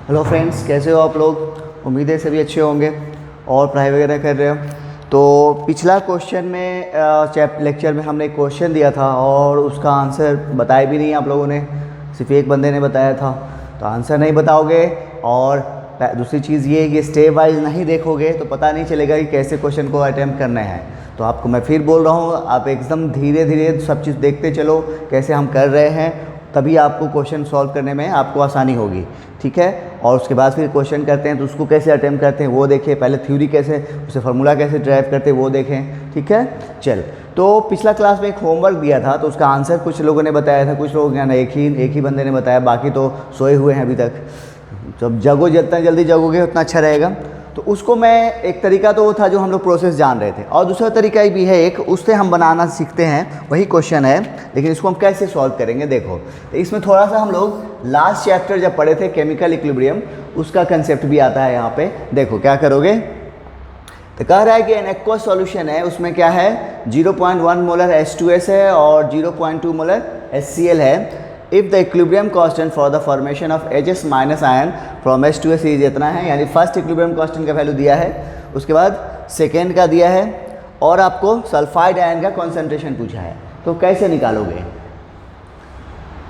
Hello friends, कैसे हो आप लोग। उम्मीद है सभी अच्छे होंगे और पढ़ाई वगैरह कर रहे हो। तो पिछला क्वेश्चन में लेक्चर में हमने एक क्वेश्चन दिया था और उसका आंसर बताया भी नहीं आप लोगों ने, सिर्फ एक बंदे ने बताया था। तो आंसर नहीं बताओगे और दूसरी चीज़ ये है कि स्टेप वाइज नहीं देखोगे तो पता नहीं चलेगा कि कैसे क्वेश्चन को अटैम्प्ट करना है। तो आपको मैं फिर बोल रहा हूँ, आप एकदम धीरे धीरे सब चीज़ देखते चलो कैसे हम कर रहे हैं, तभी आपको क्वेश्चन सॉल्व करने में आपको आसानी होगी। ठीक है। और उसके बाद फिर क्वेश्चन करते हैं तो उसको कैसे अटैम्प्ट करते हैं वो देखें, पहले थ्योरी कैसे, उसे फार्मूला कैसे ड्राइव करते हैं वो देखें। ठीक है। चल, तो पिछला क्लास में एक होमवर्क दिया था तो उसका आंसर कुछ लोगों ने बताया था, कुछ लोगों ने एक ही बंदे ने बताया, बाकी तो सोए हुए हैं अभी तक। जब जगो, जितना जल्दी जगोगे उतना अच्छा रहेगा। तो उसको मैं, एक तरीका तो वो था जो हम लोग प्रोसेस जान रहे थे, और दूसरा तरीका भी है एक, उससे हम बनाना सीखते हैं, वही क्वेश्चन है, लेकिन इसको हम कैसे सॉल्व करेंगे देखो। तो इसमें थोड़ा सा हम लोग लास्ट चैप्टर जब पढ़े थे केमिकल इक्विलिब्रियम, उसका कंसेप्ट भी आता है यहाँ पे। देखो क्या करोगे, तो कह रहा है कि एन एक्वस सॉल्यूशन है, उसमें क्या है 0.1 मोलर H2S है और 0.2 मोलर HCl है। If the equilibrium constant for the formation of Hs minus ion from H2S is इतना है, यानी फर्स्ट इक्विलिब्रियम कांस्टेंट का वैल्यू दिया है, उसके बाद सेकेंड का दिया है और आपको सल्फाइड आयन का कॉन्सेंट्रेशन पूछा है। तो कैसे निकालोगे,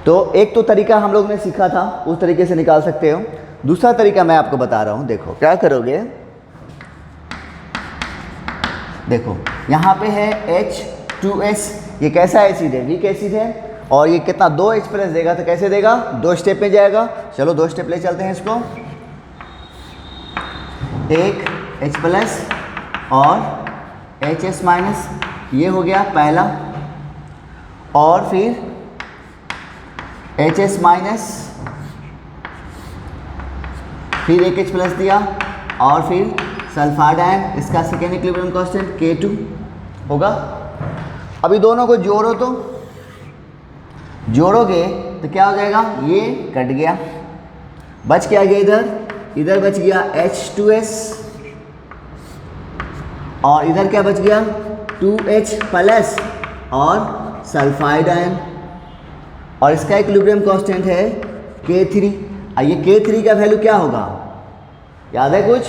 तो एक तो तरीका हम लोग ने सीखा था, उस तरीके से निकाल सकते हो। दूसरा तरीका मैं आपको बता रहा हूँ। देखो क्या करोगे, देखो यहाँ पे है H2S, ये कैसा एसिड है, वीक एसिड है, और ये कितना 2H प्लस देगा, तो कैसे देगा, 2 स्टेप में जाएगा। चलो 2 स्टेप ले चलते हैं इसको, एक H प्लस और HS माइनस, ये हो गया पहला, और फिर HS माइनस, फिर एक H प्लस दिया, और फिर सल्फाइड आयन, इसका सेकेंड इक्विलिब्रियम कांस्टेंट K2 होगा। अभी दोनों को जोड़ो, तो जोड़ोगे तो क्या हो जाएगा, ये कट गया, बच क्या गया, इधर बच गया H2S, और इधर क्या बच गया 2H प्लस और सल्फाइड आयन, और इसका इक्विलिब्रियम कांस्टेंट है K3। ये K3 का वैल्यू क्या होगा, याद है कुछ,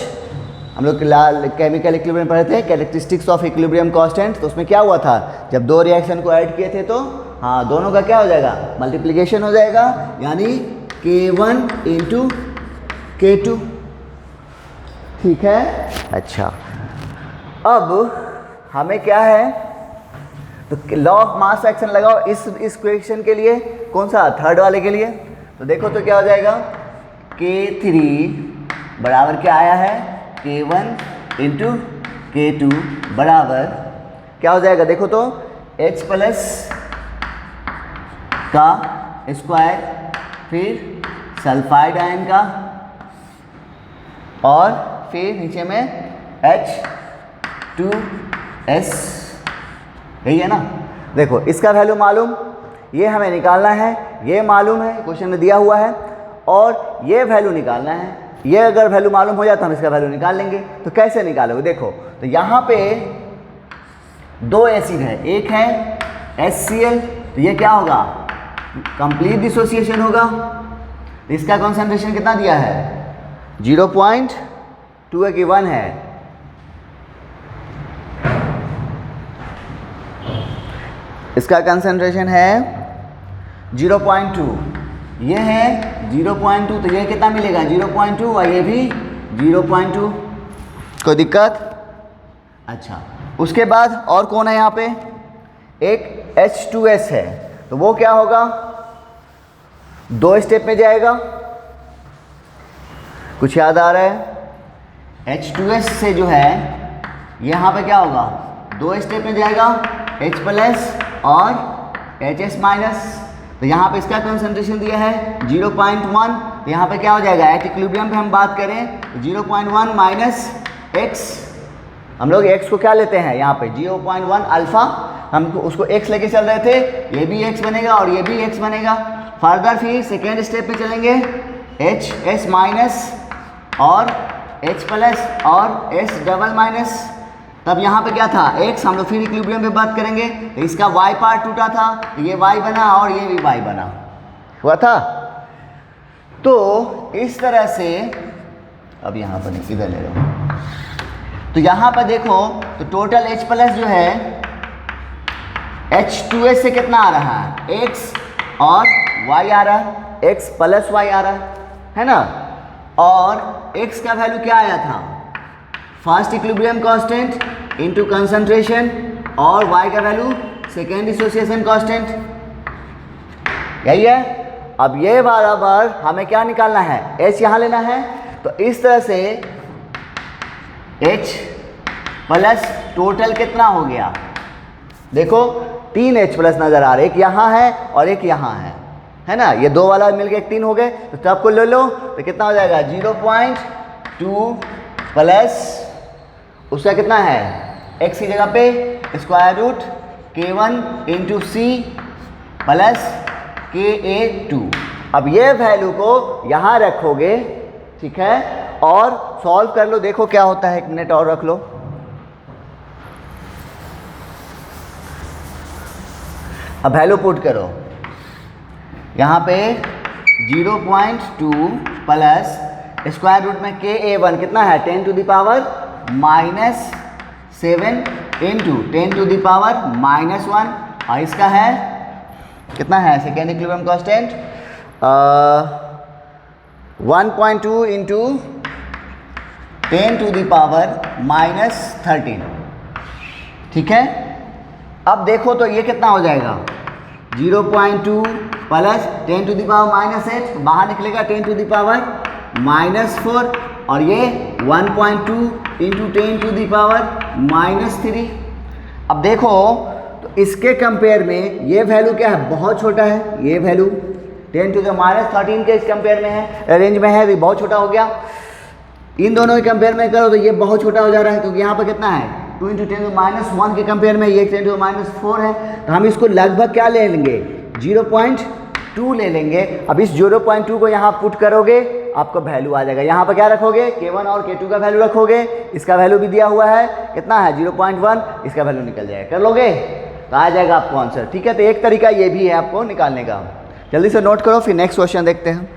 हम लोग केमिकल इक्विलिब्रियम पढ़े थे, कैरेक्टरिस्टिक्स ऑफ इक्विलिब्रियम कांस्टेंट। तो उसमें क्या हुआ था, जब दो रिएक्शन को ऐड किए थे तो हाँ, दोनों का क्या हो जाएगा, मल्टीप्लिकेशन हो जाएगा, यानी K1 इंटू K2। ठीक है। अच्छा, अब हमें क्या है, तो लॉ ऑफ मास एक्शन लगाओ इस क्वेश्चन के लिए, कौन सा, थर्ड वाले के लिए। तो देखो तो क्या हो जाएगा, K3 बराबर क्या आया है, K1 इंटू K2 बराबर क्या हो जाएगा, देखो तो H प्लस का स्क्वायर, फिर सल्फाइड आयन का, और फिर नीचे में H2S, यही है ना। देखो इसका वैल्यू मालूम, ये हमें निकालना है, ये मालूम है, क्वेश्चन में दिया हुआ है, और ये वैल्यू निकालना है। ये अगर वैल्यू मालूम हो जाए तो हम इसका वैल्यू निकाल लेंगे। तो कैसे निकालोगे, देखो तो यहाँ पे दो एसिड है, एक है HCl, तो ये क्या होगा, कंप्लीट डिसोसिएशन होगा। इसका कॉन्सेंट्रेशन कितना दिया है, 0.2 है कि 1 है, इसका कंसेंट्रेशन है 0.2, ये है 0.2, तो ये कितना मिलेगा 0.2, और ये भी 0.2। कोई दिक्कत। अच्छा, उसके बाद और कौन है यहाँ पे, एक H2S है, तो वो क्या होगा, 2 स्टेप में जाएगा, कुछ याद आ रहा है, H2S से जो है यहाँ पे क्या होगा, 2 स्टेप में जाएगा, H प्लस और HS माइनस। तो यहाँ पे इसका कंसंट्रेशन दिया है 0.1, तो यहाँ पे क्या हो जाएगा, एट इक्विलिब्रियम पे हम बात करें 0.1 माइनस x, हम लोग x को क्या लेते हैं यहाँ पे 0.1 अल्फा, हम उसको x लेके चल रहे थे, ये भी x बनेगा और ये भी x बनेगा। फर्दर फिर सेकेंड स्टेप पे चलेंगे, HS माइनस और H प्लस और S डबल माइनस, तब यहाँ पे क्या था x, हम लोग फिर इक्विलिब्रियम पे बात करेंगे, तो इसका y पार्ट टूटा था, ये y बना और ये भी y बना, हुआ था। तो इस तरह से, अब यहाँ पर नहीं, इधर ले लो, तो यहाँ पर देखो तो टोटल H प्लस जो है H2S से कितना आ रहा है, X और Y आ रहा है, X प्लस Y आ रहा है ना। और X का वैल्यू क्या आया था, first equilibrium constant into concentration, और Y का वैल्यू सेकेंड डिसोसिएशन कांस्टेंट, यही है। अब ये बराबर हमें क्या निकालना है, H यहाँ लेना है। तो इस तरह से H प्लस टोटल कितना हो गया, देखो 3 H प्लस नजर आ रहे, एक यहाँ है और एक यहाँ है ना, ये दो वाला मिलके एक 3 हो गए। तो सब को ले लो तो कितना हो जाएगा, 0.2 प्लस उसका कितना है, x की जगह पे square root K1 into C plus Ka2। अब ये वैल्यू को यहाँ रखोगे, ठीक है, और सॉल्व कर लो, देखो क्या होता है। 1 मिनट और रख लो। अब वैल्यू पुट करो, यहाँ पे 0.2 प्लस स्क्वायर रूट में Ka1 कितना है, 10 to the power -7 into 10 to the power -1, और इसका है कितना है, second equilibrium constant 1.2 into 10 to the power -13, ठीक है। अब देखो तो ये कितना हो जाएगा, 0.2 प्लस 10 टू द पावर -8, बाहर निकलेगा 10 टू द पावर -4, और ये 1.2 इंटू 10 टू द पावर -3। अब देखो तो इसके कंपेयर में ये वैल्यू क्या है, बहुत छोटा है, ये वैल्यू 10 टू द -13 के इस कंपेयर में है, रेंज में है, तो बहुत छोटा हो गया। इन दोनों के कंपेयर में करो तो ये बहुत छोटा हो जा रहा है, क्योंकि यहाँ पर कितना है, 2 इंटू 10 टू -1 के कंपेयर में ये 10 टू -4 है। तो हम इसको लगभग क्या ले लेंगे, 0.2 ले लेंगे। अब इस 0.2 को यहाँ पुट करोगे, आपको वैल्यू आ जाएगा। यहाँ पर क्या रखोगे, K1 और K2 का वैल्यू रखोगे, इसका वैल्यू भी दिया हुआ है, कितना है 0.1, इसका वैल्यू निकल जाएगा, कर लोगे तो आ जाएगा आपको आंसर, ठीक है। तो एक तरीका ये भी है आपको निकालने का, जल्दी से नोट करो, फिर नेक्स्ट क्वेश्चन देखते हैं।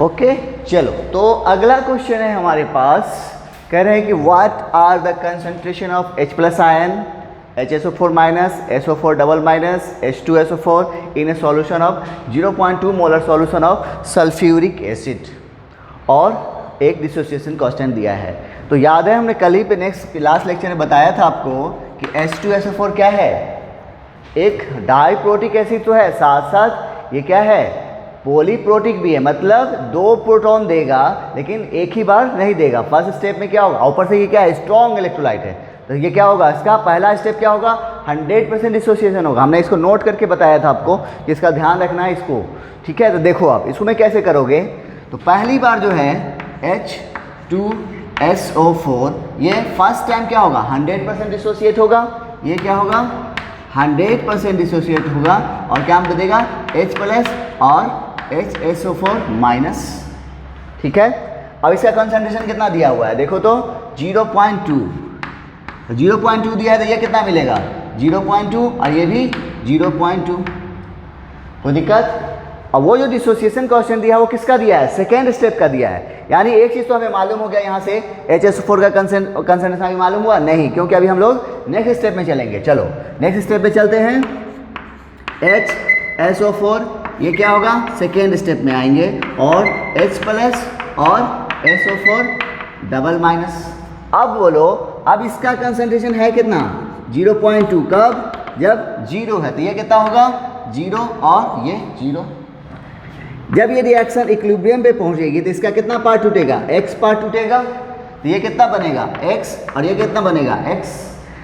ओके चलो, तो अगला क्वेश्चन है हमारे पास, कह रहे हैं कि what are the concentration of H plus ion, HSO4 minus, SO4 double minus, H2SO4 in a solution of 0.2 molar solution of sulphuric acid, और एक डिसोसिएशन कांस्टेंट दिया है। तो याद है हमने कल ही पे नेक्स्ट लास्ट लेक्चर में बताया था आपको कि H2SO4 क्या है, एक डाइप्रोटिक एसिड तो है, साथ साथ ये क्या है, पॉलीप्रोटिक भी है, मतलब 2 प्रोटॉन देगा लेकिन एक ही बार नहीं देगा। फर्स्ट स्टेप में क्या होगा, ऊपर से ये क्या है, स्ट्रॉन्ग इलेक्ट्रोलाइट है, तो ये क्या होगा, इसका पहला स्टेप क्या होगा, 100% डिसोसिएशन होगा। हमने इसको नोट करके बताया था आपको कि इसका ध्यान रखना है इसको, ठीक है। तो देखो आप इसको मैं कैसे करोगे, तो पहली बार जो है H2SO4 ये फर्स्ट टाइम क्या होगा, 100% डिसोसिएट होगा, ये क्या होगा 100% डिसोसिएट होगा, और क्या हम देगा H प्लस और HSO4 माइनस, ठीक है। अब इसका कंसंट्रेशन कितना दिया हुआ है, देखो तो 0.2 दिया है, तो ये कितना मिलेगा 0.2, और ये भी 0.2, कोई दिक्कत। अब वो जो डिसोसिएशन कांस्टेंट दिया है वो किसका दिया है, सेकेंड स्टेप का दिया है। यानी एक चीज़ तो हमें मालूम हो गया, यहाँ से HSO4 का कंसंट्रेशन हमें मालूम हुआ नहीं, क्योंकि अभी हम लोग नेक्स्ट स्टेप में चलेंगे। चलो नेक्स्ट स्टेप पे चलते हैं। HSO4 ये क्या होगा, सेकेंड स्टेप में आएंगे, और H प्लस और SO4 डबल माइनस। अब बोलो, अब इसका कंसंट्रेशन है कितना, 0.2, कब, जब 0 है, तो ये कितना होगा 0 और ये 0। जब ये रिएक्शन इक्विलिब्रियम पे पहुंचेगी तो इसका कितना पार्ट टूटेगा, X पार्ट टूटेगा, तो ये कितना बनेगा X, और ये कितना बनेगा X,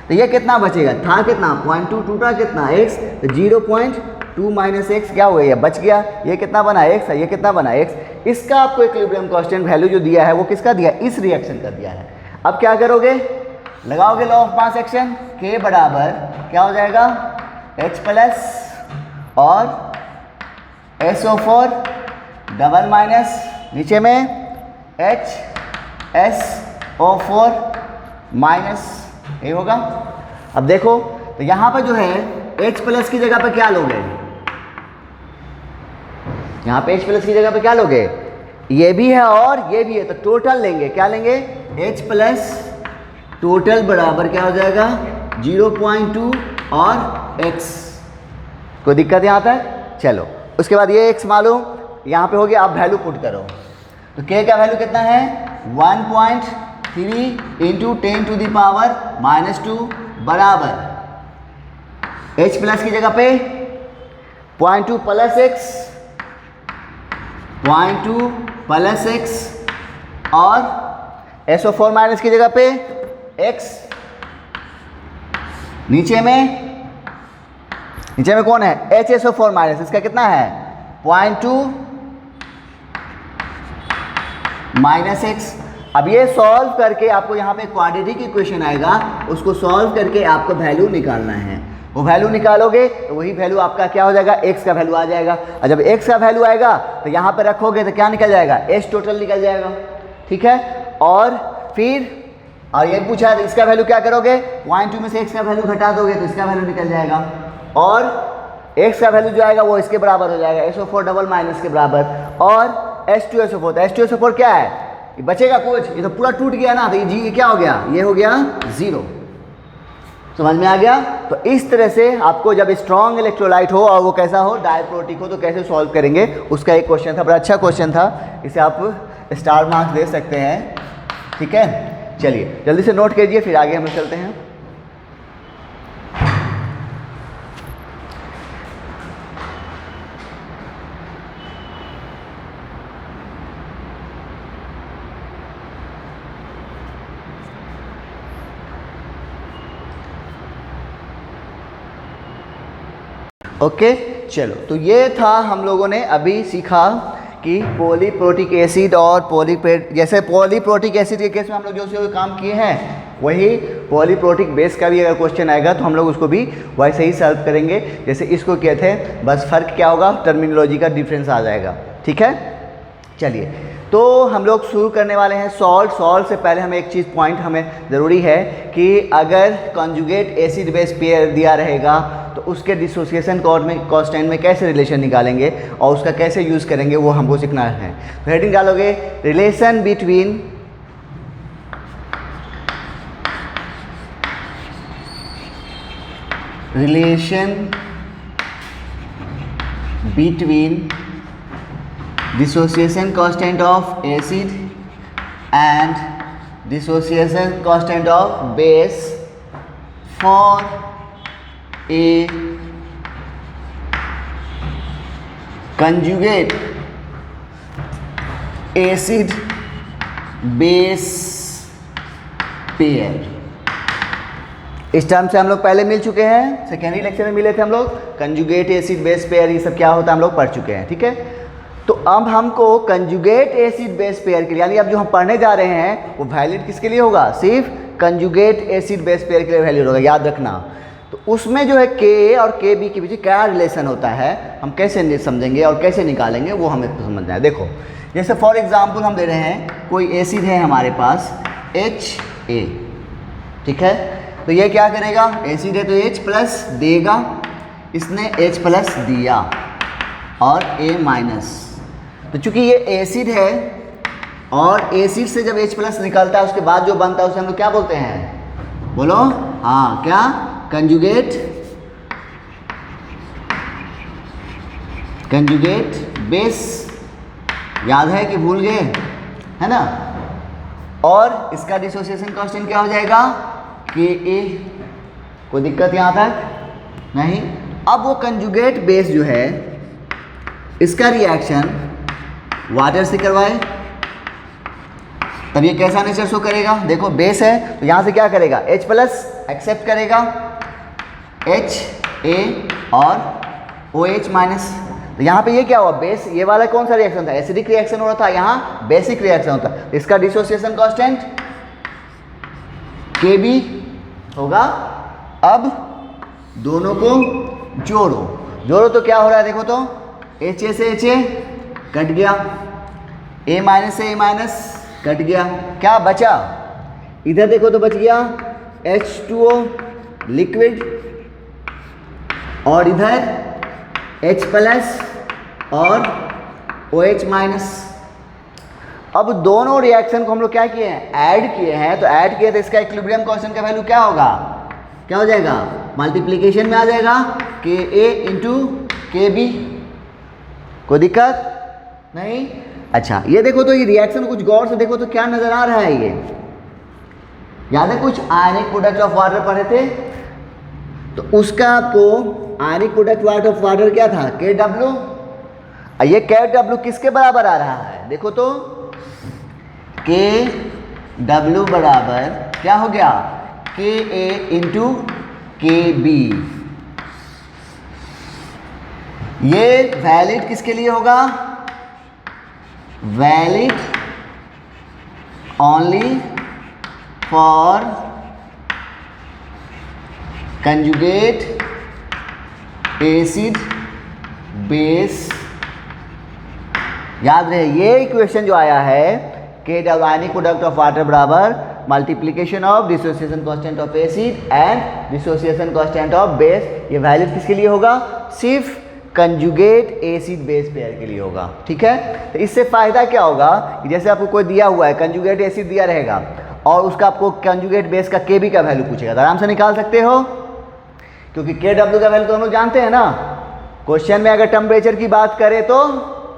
तो ये कितना बचेगा, था कितना 0.2, टूटा कितना X, तो 0.2 माइनस X क्या हो गया, बच गया, ये कितना बना X है, ये कितना बना X। इसका आपको इक्विलिब्रियम कांस्टेंट वैल्यू जो दिया है वो किसका दिया, इस रिएक्शन का दिया है। अब क्या करोगे, लगाओगे law of mass action, K बराबर क्या हो जाएगा H प्लस और SO4 डबल माइनस, नीचे में HSO4 माइनस, ये होगा। अब देखो तो यहाँ पर जो है H प्लस की जगह पे क्या लोगे, यहाँ पे H प्लस की जगह पे क्या लोगे, ये भी है और ये भी है, तो टोटल लेंगे, क्या लेंगे, H प्लस टोटल बराबर क्या हो जाएगा 0.2 और x। कोई दिक्कत यहाँ तक? चलो उसके बाद ये x मालूम, यहाँ पे हो गया। आप वैल्यू पुट करो तो k का वैल्यू कितना है 1.3 इंटू 10 टू द पावर -2 बराबर H प्लस की जगह पे 0.2 प्लस x, 0.2 प्लस x और SO4 माइनस की जगह पे x, नीचे में कौन है HSO4 माइनस, इसका कितना है 0.2 माइनस x। अब ये सॉल्व करके आपको यहाँ पे क्वाड्रेटिक इक्वेशन आएगा, उसको सॉल्व करके आपको वैल्यू निकालना है। वो वैल्यू निकालोगे तो वही वैल्यू आपका क्या हो जाएगा, x का वैल्यू आ जाएगा। और जब x का वैल्यू आएगा तो यहाँ पे रखोगे तो क्या निकल जाएगा, h टोटल निकल जाएगा, ठीक है। और फिर और ये पूछा है तो इसका वैल्यू क्या करोगे, 0.2 में से x का वैल्यू घटा दोगे तो इसका वैल्यू निकल जाएगा, और x का वैल्यू जो आएगा वो इसके बराबर हो जाएगा, SO4 डबल माइनस के बराबर, और H2SO4, तो H2SO4 क्या है, ये बचेगा कुछ, ये तो पूरा टूट गया ना, तो ये क्या हो गया, ये हो गया 0। समझ में आ गया? तो इस तरह से आपको जब स्ट्रॉन्ग इलेक्ट्रोलाइट हो और वो कैसा हो, डायप्रोटिक हो, तो कैसे सॉल्व करेंगे, उसका एक क्वेश्चन था, बड़ा अच्छा क्वेश्चन था, इसे आप स्टार मार्क्स दे सकते हैं, ठीक है। चलिए जल्दी से नोट कीजिए, फिर आगे हम लोग चलते हैं। ओके चलो, तो ये था हम लोगों ने अभी सीखा कि पॉलीप्रोटिक एसिड और जैसे पॉलीप्रोटिक एसिड के केस में हम लोग जो काम किए हैं, वही पॉलीप्रोटिक बेस का भी अगर क्वेश्चन आएगा तो हम लोग उसको भी वैसे ही सॉल्व करेंगे जैसे इसको किए थे, बस फ़र्क क्या होगा, टर्मिनोलॉजी का डिफरेंस आ जाएगा, ठीक है। चलिए तो हम लोग शुरू करने वाले हैं सॉल्ट से पहले हमें एक चीज़ पॉइंट हमें ज़रूरी है कि अगर कॉन्जुगेट एसिड बेस पेयर दिया रहेगा तो उसके डिसोसिएशन कांस्टेंट में कैसे रिलेशन निकालेंगे और उसका कैसे यूज़ करेंगे वो हमको सीखना है। तो हेडिंग डालोगे relation between dissociation constant of acid and dissociation constant of base for a conjugate acid base pair। इस टर्म से हम लोग पहले मिल चुके हैं, सेकेंडरी लेक्चर में मिले थे हम लोग, कंजुगेट एसिड बेस पेयर ये सब क्या होता है हम लोग पढ़ चुके हैं, ठीक है। तो अब हमको कंजुगेट एसिड बेस पेयर के लिए, यानी अब जो हम पढ़ने जा रहे हैं वो वैलिड किसके लिए होगा, सिर्फ कंजुगेट एसिड बेस पेयर के लिए वैलिड होगा, याद रखना। तो उसमें जो है के और के बी के बीच क्या रिलेशन होता है, हम कैसे समझेंगे और कैसे निकालेंगे वो हमें समझना है। देखो जैसे फॉर एग्जांपल हम दे रहे हैं कोई एसिड है हमारे पास HA, ठीक है। तो ये क्या करेगा, एसिड है तो H प्लस देगा, इसने H प्लस दिया और A माइनस। तो चूंकि ये एसिड है और एसिड से जब H प्लस निकलता है उसके बाद जो बनता है उसे हम लोग क्या बोलते हैं, बोलो, हाँ क्या, कंजुगेट बेस। याद है कि भूल गए, है ना। और इसका डिसोसिएशन कांस्टेंट क्या हो जाएगा, Ka। कोई दिक्कत यहाँ तक नहीं। अब वो कंजुगेट बेस जो है इसका रिएक्शन वाटर से करवाए तब ये कैसा नेचर शो करेगा, देखो बेस है तो यहाँ से क्या करेगा, H प्लस एक्सेप्ट करेगा, HA और OH माइनस। तो यहाँ पे ये क्या हुआ, बेस, ये वाला कौन सा रिएक्शन था, एसिडिक रिएक्शन हो रहा था, यहाँ बेसिक रिएक्शन होता है। इसका डिसोसिएशन कांस्टेंट Kb होगा। अब दोनों को जोड़ो तो क्या हो रहा है, देखो तो HA से HA कट गया, A माइनस से A माइनस कट गया, क्या बचा? इधर देखो तो बच गया H2O लिक्विड और इधर H प्लस और OH माइनस। अब दोनों रिएक्शन को हम लोग क्या किए हैं? ऐड किए हैं। तो ऐड किए तो इसका इक्विलिब्रियम कांस्टेंट का वैल्यू क्या होगा? क्या हो जाएगा? मल्टीप्लिकेशन में आ जाएगा KA इंटू KB। कोई दिक्कत नहीं? अच्छा ये देखो तो ये रिएक्शन कुछ गौर से देखो तो क्या नजर आ रहा है? ये याद है कुछ आयनिक प्रोडक्ट ऑफ वाटर पढ़े थे, तो उसका आपको आयनिक प्रोडक्ट ऑफ वाटर क्या था? KW। ये KW किसके बराबर आ रहा है? देखो तो KW बराबर क्या हो गया? KA into KB। ये वैलिड किसके लिए होगा? Valid only for conjugate acid base. याद रहे ये इक्वेशन जो आया है KW ionic product of water बराबर multiplication of dissociation constant of acid and dissociation constant of base, ये वैलिड किसके लिए होगा? सिर्फ कंजुगेट एसिड बेस पेयर के लिए होगा। ठीक है, तो इससे फायदा क्या होगा? जैसे आपको कोई दिया हुआ है कंजुगेट एसिड दिया रहेगा और उसका आपको कंजुगेट बेस का KB का वैल्यू पूछेगा, तो आराम से निकाल सकते हो, क्योंकि KW का वैल्यू तो हम लोग जानते हैं ना। क्वेश्चन में अगर टेम्परेचर की बात करें तो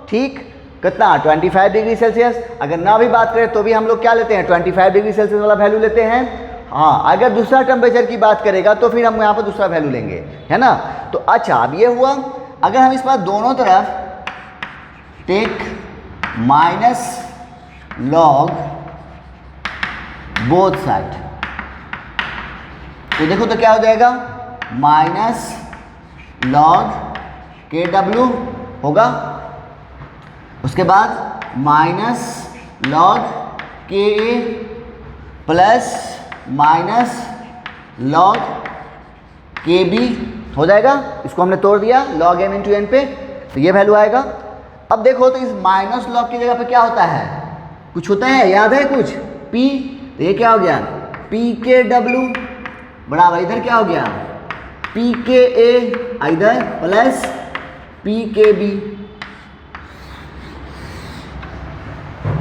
ठीक कितना 25 डिग्री सेल्सियस, अगर ना भी बात करें तो भी हम लोग क्या लेते हैं? 25 डिग्री सेल्सियस वाला वैल्यू लेते हैं। हाँ, अगर दूसरा टेम्परेचर की बात करेगा तो फिर हम यहाँ पर दूसरा वैल्यू लेंगे, है ना। तो अच्छा अब ये हुआ, अगर हम इस बार दोनों तरफ take minus log both side, तो देखो तो क्या हो जाएगा? माइनस लॉग KW होगा, उसके बाद minus log KA plus minus log KB हो जाएगा। इसको हमने तोड़ दिया log m इंटू n पे, तो ये वैल्यू आएगा। अब देखो तो इस माइनस लॉग की जगह पे क्या होता है? कुछ होता है, याद है कुछ? P, तो ये क्या हो गया? PKW बराबर इधर क्या हो गया? PKA इधर प्लस PKB।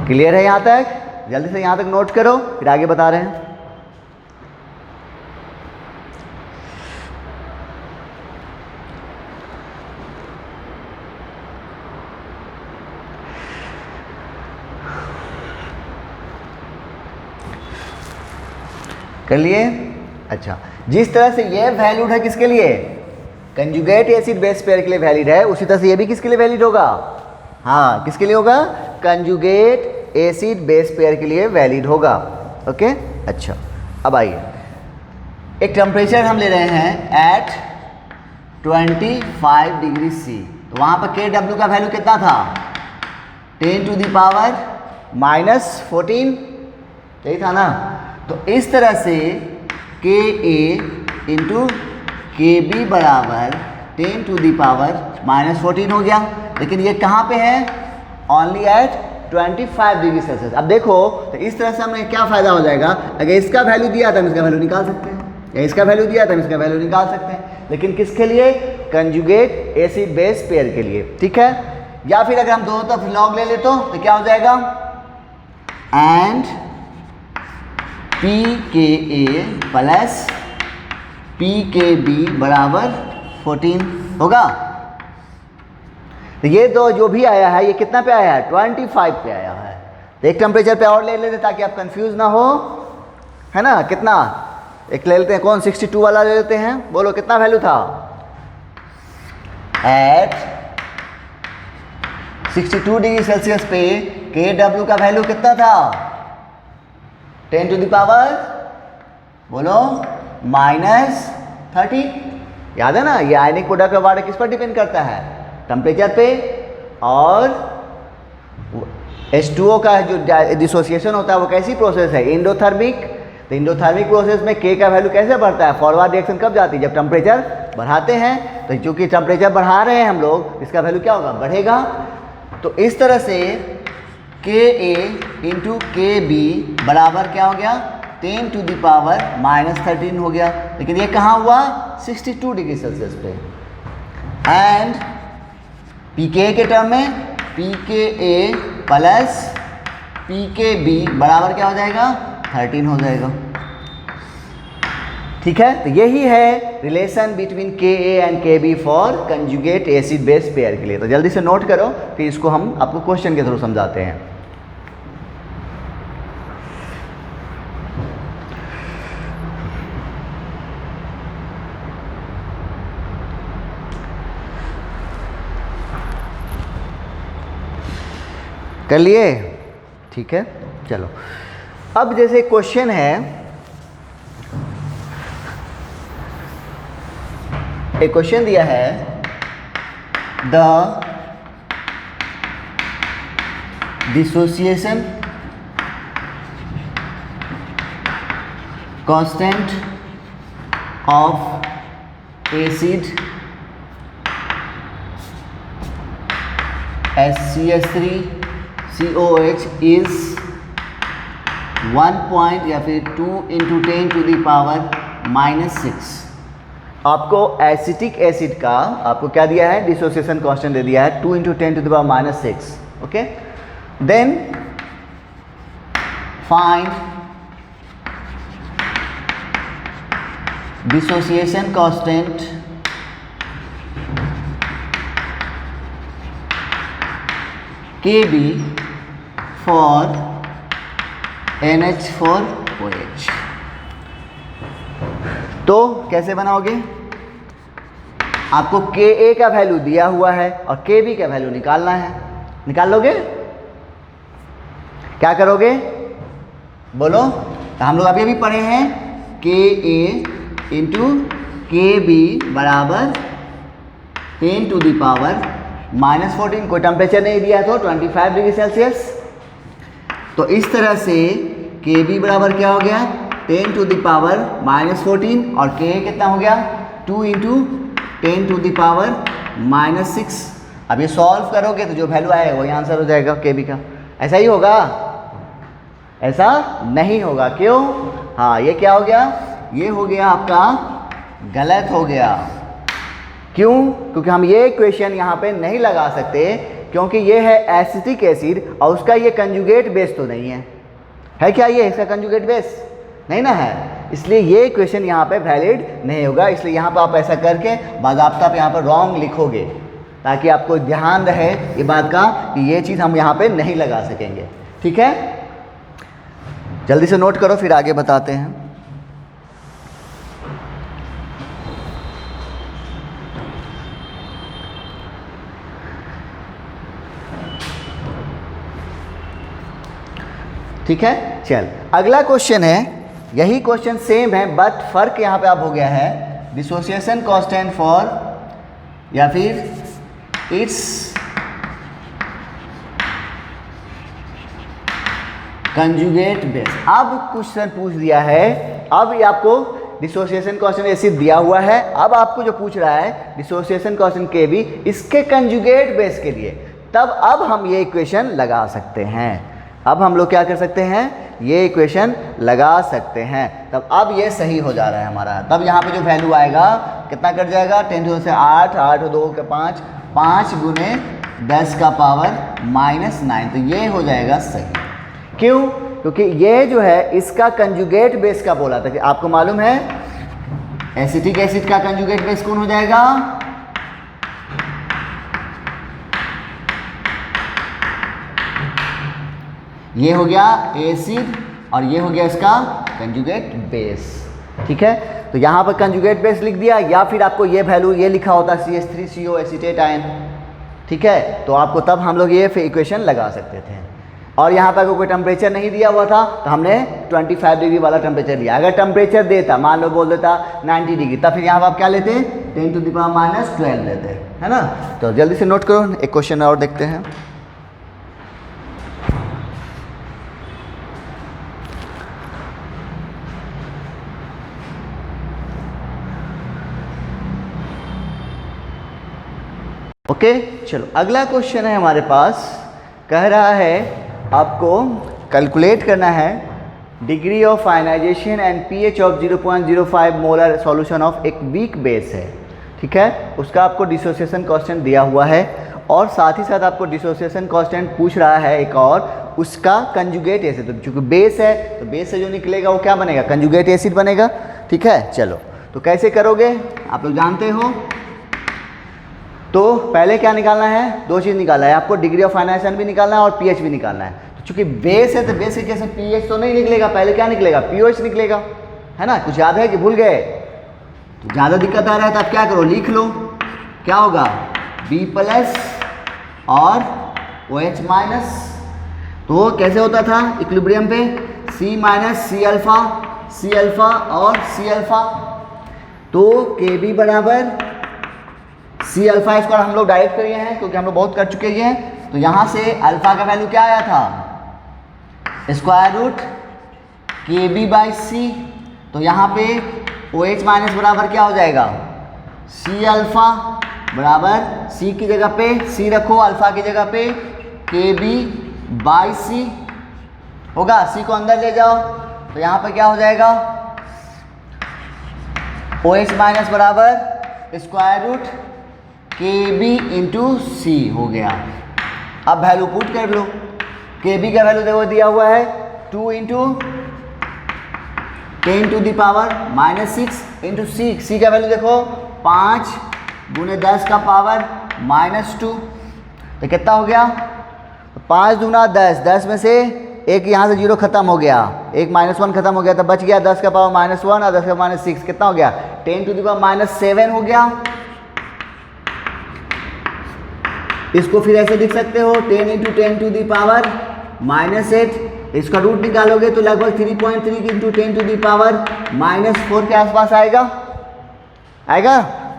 क्लियर है यहाँ तक? जल्दी से यहाँ तक नोट करो, फिर आगे बता रहे हैं। कर लिए? अच्छा, जिस तरह से ये वैलिड है किसके लिए? कंजुगेट एसिड बेस पेयर के लिए वैलिड है, उसी तरह से ये भी किसके लिए वैलिड होगा? हाँ, किसके लिए होगा? कंजुगेट एसिड बेस पेयर के लिए वैलिड होगा। ओके, अच्छा अब आइए, एक टेम्परेचर हम ले रहे हैं एट 25 डिग्री C, तो वहाँ पर KW का वैल्यू कितना था? 10 टू द पावर -14, यही था ना। तो इस तरह से KA इंटू KB बराबर 10 टू द पावर -14 हो गया, लेकिन ये कहाँ पे है? Only at 25 degree Celsius. अब देखो तो इस तरह से हमें क्या फ़ायदा हो जाएगा? अगर इसका वैल्यू दिया था हम इसका वैल्यू निकाल सकते हैं, या इसका वैल्यू दिया था हम इसका वैल्यू निकाल सकते हैं, लेकिन किसके लिए? कंजुगेट एसिड बेस पेयर के लिए। ठीक है, या फिर अगर हम दोनों तरफ लॉग ले ले तो क्या हो जाएगा? एंड PKA प्लस PKB बराबर 14 होगा। तो ये दो जो भी आया है ये कितना पे आया है? 25 पे आया है। तो एक टेम्परेचर पे और ले लेते ताकि आप कंफ्यूज ना हो, है ना। कितना? एक ले लेते हैं, कौन? 62 वाला ले लेते हैं। बोलो कितना वैल्यू था? एट 62 डिग्री सेल्सियस पे KW का वैल्यू कितना था? 10 टू द पावर बोलो -30। याद है ना, ये आयनिक प्रोडक्ट ऑफ वाटर किस पर डिपेंड करता है? टेम्परेचर पे। और H2O का जो डिसोसिएशन होता है वो कैसी प्रोसेस है? एंडोथर्मिक। तो तो इंडोथर्मिक प्रोसेस में K का वैल्यू कैसे बढ़ता है, फॉरवर्ड रिएक्शन कब जाती है, जब टेम्परेचर बढ़ाते हैं। तो चूंकि टेम्परेचर बढ़ा रहे हैं हम लोग, इसका वैल्यू क्या होगा, बढ़ेगा। तो इस तरह से Ka इंटू KB बराबर क्या हो गया, 10 टू द पावर -13 हो गया। लेकिन ये कहाँ हुआ, 62 डिग्री सेल्सियस पे। एंड Pka के टर्म में Pka प्लस Pkb बराबर क्या हो जाएगा, 13 हो जाएगा। ठीक है, तो यही है relation between Ka and Kb for conjugate acid base pair के लिए। तो जल्दी से नोट करो, फिर इसको हम आपको क्वेश्चन के थ्रू समझाते हैं। कर लिए, ठीक है। चलो, अब जैसे क्वेश्चन है, एक क्वेश्चन दिया है, the dissociation constant of acid HCl3COH is 1 point या फिर 2 इंटू 10 टू द पावर -6। आपको एसिटिक एसिड का आपको क्या दिया है, डिसोसिएशन कांस्टेंट दे दिया है 2 into 10 to the power -6। Okay, then find dissociation constant Kb for NH4OH। तो कैसे बनाओगे, आपको Ka का वैल्यू दिया हुआ है और Kb का वैल्यू निकालना है। निकाल लोगे, क्या करोगे बोलो। तो हम लोग अभी अभी पढ़े हैं Ka इंटू Kb बराबर 10 टू द पावर -14। कोई टेम्परेचर नहीं दिया है तो 25 डिग्री सेल्सियस। तो इस तरह से Kb बराबर क्या हो गया, 10 टू द पावर -14 और Ka कितना हो गया, 2 इंटू 10 टू द पावर -6। अब ये सॉल्व करोगे तो जो वैल्यू आएगा वही आंसर हो जाएगा Kb का। ऐसा ही होगा, ऐसा नहीं होगा, क्यों, हाँ ये क्या हो गया, ये हो गया आपका गलत हो गया। क्यों, क्योंकि हम ये इक्वेशन यहाँ पे नहीं लगा सकते, क्योंकि ये है एसिटिक एसिड और उसका ये कंजुगेट बेस तो नहीं है क्या, ये इसका कंजुगेट बेस नहीं ना है, इसलिए ये इक्वेशन यहाँ पे वैलिड नहीं होगा। इसलिए यहाँ पर आप ऐसा करके बाज़ाब्ता पे यहाँ पर रॉन्ग लिखोगे, ताकि आपको ध्यान रहे ये बात का कि ये चीज़ हम यहाँ पे नहीं लगा सकेंगे। ठीक है, जल्दी से नोट करो, फिर आगे बताते हैं। ठीक है, चल अगला क्वेश्चन है, यही क्वेश्चन सेम है बट फर्क यहाँ पे अब हो गया है, डिसोसिएशन कांस्टेंट फॉर या फिर इट्स कंजुगेट बेस। अब क्वेश्चन पूछ दिया है, अब ये आपको डिसोसिएशन कांस्टेंट एसिड दिया हुआ है, अब आपको जो पूछ रहा है डिसोसिएशन कांस्टेंट Kb इसके कंजुगेट बेस के लिए, तब अब हम ये इक्वेशन लगा सकते हैं। अब हम लोग क्या कर सकते हैं, ये इक्वेशन लगा सकते हैं। तब अब ये सही हो जा रहा है हमारा। तब यहाँ पे जो वैल्यू आएगा कितना कट जाएगा, 10 टू से 8, 8 2 के 5, 5 गुने 10 का पावर -9। तो ये हो जाएगा सही। क्यों, क्योंकि ये जो है इसका कंजुगेट बेस का बोला था कि आपको मालूम है एसिटिक एसिड का कंजुगेट बेस कौन हो जाएगा, ये हो गया एसिड और ये हो गया इसका कंजुगेट बेस। ठीक है, तो यहाँ पर कंजुगेट बेस लिख दिया, या फिर आपको ये वैल्यू ये लिखा होता CH3CO एसीटेट आयन। ठीक है, तो आपको तब हम लोग ये इक्वेशन लगा सकते थे। और यहाँ पर कोई टेम्परेचर नहीं दिया हुआ था तो हमने 25 डिग्री वाला टेम्परेचर लिया। अगर टेम्परेचर देता, मान लो बोल देता 90 डिग्री, तब फिर यहाँ पर आप क्या लेते, 10 टू द पावर -12 लेते, है ना। तो जल्दी से नोट करो, एक क्वेश्चन और देखते हैं। ओके चलो अगला क्वेश्चन है हमारे पास, कह रहा है आपको कैलकुलेट करना है degree of ionisation and pH of 0.05 molar solution of एक वीक बेस है, ठीक है। उसका आपको डिसोसिएशन कांस्टेंट दिया हुआ है और साथ ही साथ आपको डिसोसिएशन कांस्टेंट पूछ रहा है एक और, उसका कंजुगेट एसिड। तो चूंकि बेस है तो बेस से जो निकलेगा वो क्या बनेगा, कंजुगेट एसिड बनेगा, ठीक है। चलो तो कैसे करोगे आप लोग जानते हो। तो पहले क्या निकालना है, दो चीज़ निकालना है आपको, डिग्री ऑफ आयनाइजेशन भी निकालना है और पीएच भी निकालना है। तो चूंकि बेस है तो बेस के कैसे पीएच तो नहीं निकलेगा, पहले क्या निकलेगा, पीओएच निकलेगा, है ना। कुछ याद है कि भूल गए, तो ज़्यादा दिक्कत आ रहा है तो आप क्या करो, लिख लो, क्या होगा B+ और OH माइनस। तो कैसे होता था इक्विलिब्रियम पे, C- C अल्फा और C अल्फा। तो KB बराबर C अल्फा स्क्वायर हम लोग डायरेक्ट करिए हैं क्योंकि हम लोग बहुत कर चुके हैं। तो यहाँ से अल्फा का वैल्यू क्या आया था, स्क्वायर रूट KB/C। तो यहाँ पे OH माइनस बराबर क्या हो जाएगा, C अल्फा बराबर C की जगह पे C रखो, अल्फा की जगह पे KB/C होगा। C को अंदर ले जाओ तो यहाँ पे क्या हो जाएगा, OH माइनस बराबर स्क्वायर रूट KB/C हो गया। अब वैल्यू पुट कर लो, KB का वैल्यू देखो दिया हुआ है 2 × 10⁻⁻6 × C का वैल्यू देखो 5 × 10 का पावर -2। तो कितना हो गया, 5 दूना 10, 10 में से एक यहाँ से 0 खत्म हो गया, एक -1 खत्म हो गया, तो बच गया 10 का पावर -1 और 10 का -6, कितना हो गया 10⁻⁻7 हो गया। इसको फिर ऐसे लिख सकते हो 10 × 10⁻⁻8। इसका रूट निकालोगे तो लगभग 3.3 × 10⁻⁻4 के आसपास आएगा।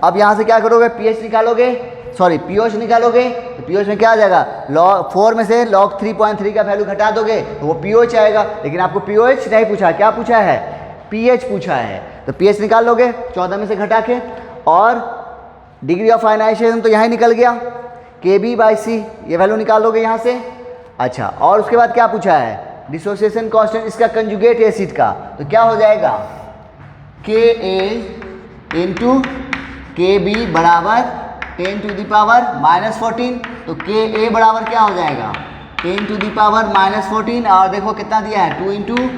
अब यहाँ से क्या करोगे, पीएच निकालोगे, सॉरी पीओएच निकालोगे। तो पीओएच में क्या आ जाएगा, log 4 में से log 3.3 का वैल्यू घटा दोगे तो वो पीओएच आएगा। लेकिन आपको पीओएच नहीं पूछा, क्या पूछा है, पीएच पूछा है। तो पीएच निकाल लोगे 14 में से घटा के, और डिग्री ऑफ आयनाइजेशन तो यहाँ निकल गया, KB/C ये वैल्यू निकाल लोगे यहाँ से। अच्छा, और उसके बाद क्या पूछा है, डिसोसिएशन कांस्टेंट इसका कंजुगेट एसिड का। तो क्या हो जाएगा, Ka × KB बराबर 10⁻⁻14। तो Ka बराबर क्या हो जाएगा 10⁻⁻14, और देखो कितना दिया है 2 ×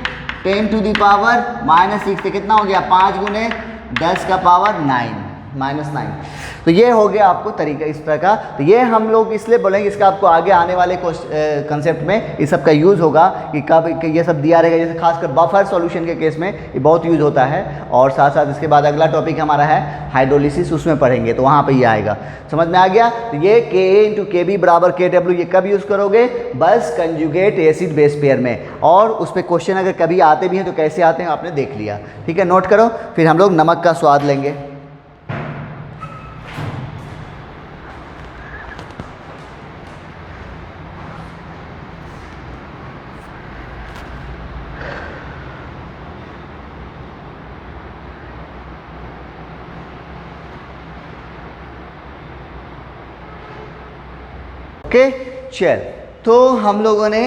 10⁻⁻6। से कितना हो गया 5 × 10 का पावर 9। तो ये हो गया आपको तरीका इस तरह का। तो ये हम लोग इसलिए बोलेंगे, इसका आपको आगे आने वाले कंसेप्ट में इस सब का यूज़ होगा कि कब ये सब दिया रहेगा, जैसे खासकर बफर सॉल्यूशन के केस में ये बहुत यूज़ होता है। और साथ साथ इसके बाद अगला टॉपिक हमारा है हाइड्रोलिसिस, उसमें पढ़ेंगे तो वहाँ पे ये आएगा। समझ में आ गया। तो ये Ka × KB बराबर KW ये कब यूज़ करोगे, बस कंजुगेट एसिड बेस पेयर में। और उस पर क्वेश्चन अगर कभी आते भी हैं तो कैसे आते हैं आपने देख लिया, ठीक है, नोट करो। फिर हम लोग नमक का स्वाद लेंगे। ओके चल, तो हम लोगों ने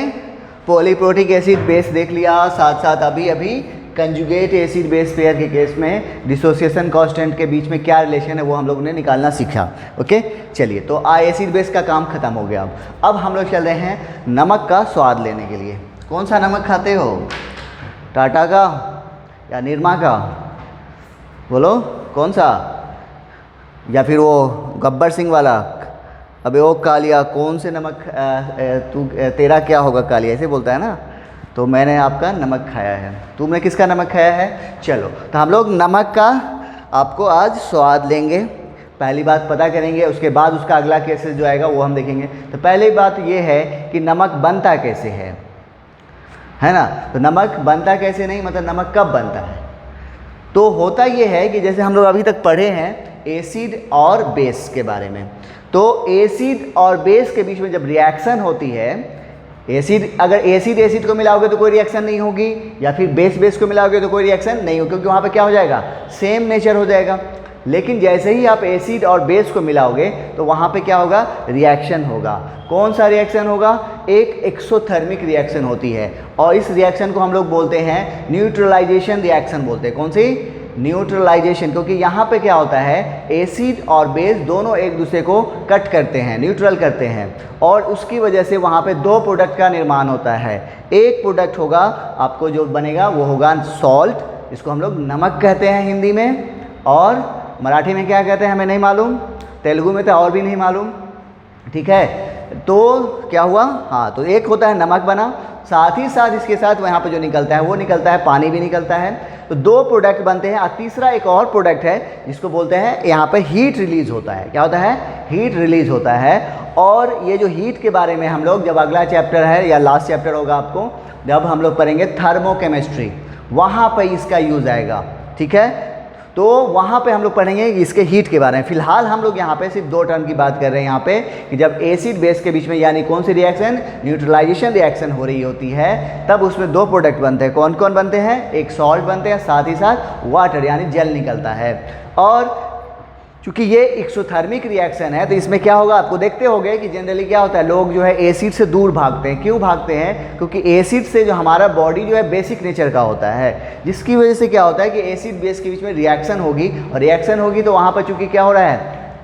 पॉलीप्रोटिक एसिड बेस देख लिया, साथ साथ अभी कंजुगेट एसिड बेस पेयर के केस में डिसोसिएशन कांस्टेंट के बीच में क्या रिलेशन है वो हम लोगों ने निकालना सीखा। ओके चलिए, तो एसिड बेस का काम खत्म हो गया। अब हम लोग चल रहे हैं नमक का स्वाद लेने के लिए। कौन सा नमक खाते हो, टाटा का या निरमा का, बोलो कौन सा, या फिर वो गब्बर सिंह वाला। अबे ओ कालिया, कौन से नमक तेरा क्या होगा कालिया, ऐसे बोलता है ना। तो मैंने आपका नमक खाया है, तुमने किसका नमक खाया है। चलो, तो हम लोग नमक का आपको आज स्वाद लेंगे, पहली बात पता करेंगे, उसके बाद उसका अगला केसेस जो आएगा वो हम देखेंगे। तो पहली बात ये है कि नमक बनता कैसे है ना। तो नमक बनता कैसे नहीं, मतलब नमक कब बनता है। तो होता ये है कि जैसे हम लोग अभी तक पढ़े हैं एसिड और बेस के बारे में। तो एसिड और बेस के बीच में जब रिएक्शन होती है, अगर एसिड को मिलाओगे तो कोई रिएक्शन नहीं होगी, या फिर बेस को मिलाओगे तो कोई रिएक्शन नहीं होगी, क्योंकि वहाँ पे क्या हो जाएगा, सेम नेचर हो जाएगा। लेकिन जैसे ही आप एसिड और बेस को मिलाओगे तो वहाँ पे क्या होगा, रिएक्शन होगा। कौन सा रिएक्शन होगा, एक एक्सोथर्मिक रिएक्शन होती है और इस रिएक्शन को हम लोग बोलते हैं न्यूट्रलाइजेशन रिएक्शन बोलते हैं। कौन सी, न्यूट्रलाइजेशन, क्योंकि यहाँ पे क्या होता है, एसिड और बेस दोनों एक दूसरे को कट करते हैं, न्यूट्रल करते हैं और उसकी वजह से वहाँ पे दो प्रोडक्ट का निर्माण होता है। एक प्रोडक्ट होगा आपको जो बनेगा वो होगा सॉल्ट, इसको हम लोग नमक कहते हैं हिंदी में, और मराठी में क्या कहते हैं हमें नहीं मालूम, तेलुगु में तो और भी नहीं मालूम, ठीक है। तो क्या हुआ, हाँ, तो एक होता है नमक बना, साथ ही साथ इसके साथ यहाँ पे जो निकलता है वो निकलता है, पानी भी निकलता है, तो दो प्रोडक्ट बनते हैं। और तीसरा एक और प्रोडक्ट है जिसको बोलते हैं, यहाँ पे हीट रिलीज होता है। क्या होता है, हीट रिलीज होता है। और ये जो हीट के बारे में हम लोग जब अगला चैप्टर है या लास्ट चैप्टर होगा आपको, जब हम लोग पढ़ेंगे थर्मोकेमिस्ट्री, वहाँ पर इसका यूज़ आएगा, ठीक है। तो वहाँ पे हम लोग पढ़ेंगे इसके हीट के बारे में। फिलहाल हम लोग यहाँ पे सिर्फ दो टर्म की बात कर रहे हैं यहाँ पे, कि जब एसिड बेस के बीच में यानी कौन सी रिएक्शन, न्यूट्रलाइजेशन रिएक्शन हो रही होती है, तब उसमें दो प्रोडक्ट बनते हैं। कौन कौन बनते हैं, एक सॉल्ट बनते हैं, साथ ही साथ वाटर यानी जल निकलता है। और चूँकि ये एक्सोथर्मिक रिएक्शन है तो इसमें क्या होगा, आपको देखते होंगे कि जनरली क्या होता है, लोग जो है एसिड से दूर भागते हैं। क्यों भागते हैं, क्योंकि एसिड से जो हमारा बॉडी जो है बेसिक नेचर का होता है, जिसकी वजह से क्या होता है कि एसिड बेस के बीच में रिएक्शन होगी, और रिएक्शन होगी तो वहाँ पर चूँकि क्या हो रहा है,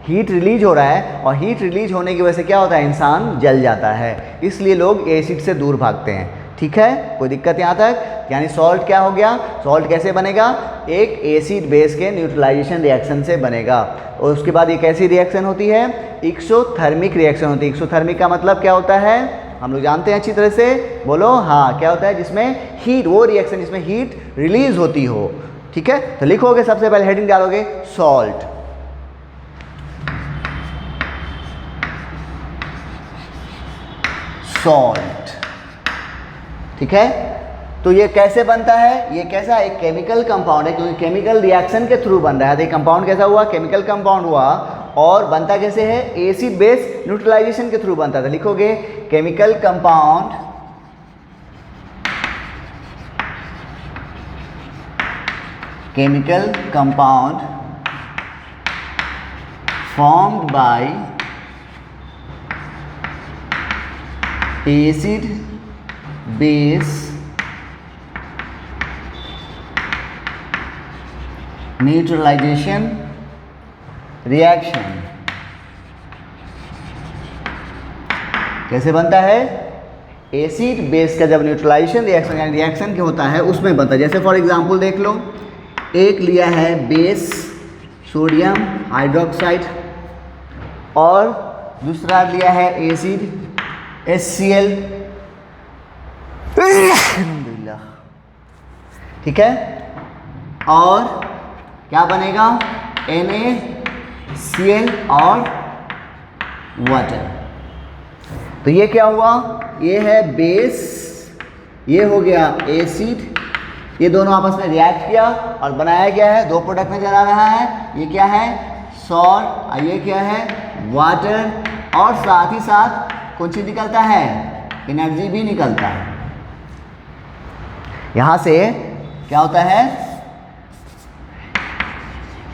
हीट रिलीज हो रहा है, और हीट रिलीज होने की वजह से क्या होता है, इंसान जल जाता है। इसलिए लोग एसिड से दूर भागते हैं, ठीक है। कोई दिक्कत यहाँ तक, यानी सॉल्ट क्या हो गया, सॉल्ट कैसे बनेगा, एक एसिड बेस के न्यूट्रलाइजेशन रिएक्शन से बनेगा। और उसके बाद ये कैसी रिएक्शन होती है, एक्सोथर्मिक रिएक्शन होती है। एक्सोथर्मिक का मतलब क्या होता है, हम लोग जानते हैं अच्छी तरह से, बोलो, हाँ, क्या होता है, जिसमें हीट, वो रिएक्शन जिसमें हीट रिलीज होती हो, ठीक है। तो लिखोगे, सबसे पहले हेडिंग डालोगे सॉल्ट, सॉल्ट, ठीक है। तो ये कैसे बनता है, ये कैसा, एक केमिकल कंपाउंड है, क्योंकि केमिकल रिएक्शन के थ्रू बन रहा है। तो ये कंपाउंड कैसा हुआ, केमिकल कंपाउंड हुआ, और बनता कैसे है, एसिड बेस न्यूट्रलाइजेशन के थ्रू बनता था। लिखोगे chemical compound, chemical compound formed by acid base neutralisation reaction. कैसे बनता है, एसिड बेस का जब न्यूट्रलाइजेशन रिएक्शन यानी रिएक्शन क्या होता है उसमें बनता है। जैसे फॉर एग्जांपल देख लो, एक लिया है बेस सोडियम हाइड्रोक्साइड, और दूसरा लिया है एसिड HCl, ठीक है, और क्या बनेगा, NaCl और वाटर। तो ये क्या हुआ, ये है बेस, ये हो गया एसिड, ये दोनों आपस में रिएक्ट किया और बनाया क्या है, दो प्रोडक्ट नजर आ रहा है। ये क्या है, सॉल्ट, और ये क्या है, वाटर, और साथ ही साथ कौन चीज निकलता है, एनर्जी भी निकलता है। यहां से क्या होता है,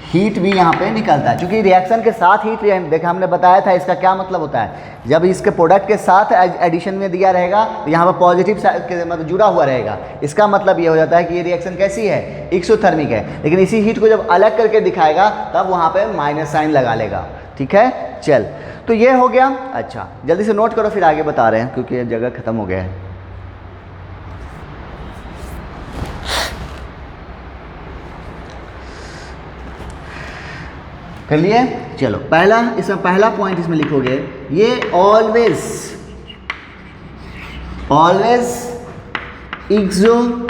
हीट भी यहाँ पे निकलता है। क्योंकि रिएक्शन के साथ हीट, देखा हमने बताया था इसका क्या मतलब होता है, जब इसके प्रोडक्ट के साथ एडिशन में दिया रहेगा तो यहाँ पर पॉजिटिव मतलब जुड़ा हुआ रहेगा। इसका मतलब ये हो जाता है कि ये रिएक्शन कैसी है, एक्सोथर्मिक है। लेकिन इसी हीट को जब अलग करके दिखाएगा तब वहाँ पे माइनस साइन लगा लेगा, ठीक है। चल, तो ये हो गया। अच्छा, जल्दी से नोट करो, फिर आगे बता रहे हैं क्योंकि जगह खत्म हो गया है। कर लिए, चलो पहला, इसमें पहला पॉइंट इसमें लिखोगे, ये ऑलवेज एक्सोथर्मिक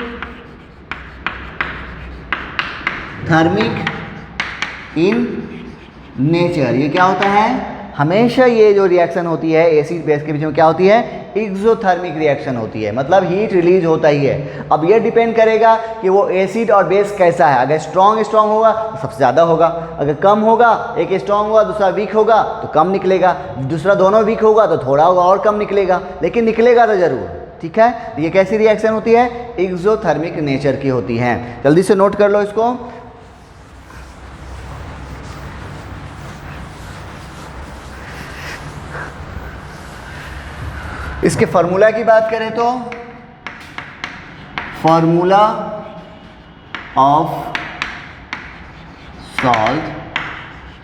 इन नेचर। ये क्या होता है, हमेशा ये जो रिएक्शन होती है एसिड बेस के बीच में क्या होती है, एक्सोथर्मिक रिएक्शन होती है, मतलब हीट रिलीज होता ही है। अब ये डिपेंड करेगा कि वो एसिड और बेस कैसा है। अगर स्ट्रॉन्ग होगा तो सबसे ज़्यादा होगा, अगर कम होगा, एक स्ट्रॉन्ग होगा दूसरा वीक होगा तो कम निकलेगा, दूसरा दोनों वीक होगा तो थोड़ा होगा और कम निकलेगा, लेकिन निकलेगा तो जरूर, ठीक है। ये कैसी रिएक्शन होती है, एक्सोथर्मिक नेचर की होती है। जल्दी से नोट कर लो इसको। इसके फार्मूला की बात करें तो फार्मूला ऑफ सॉल्ट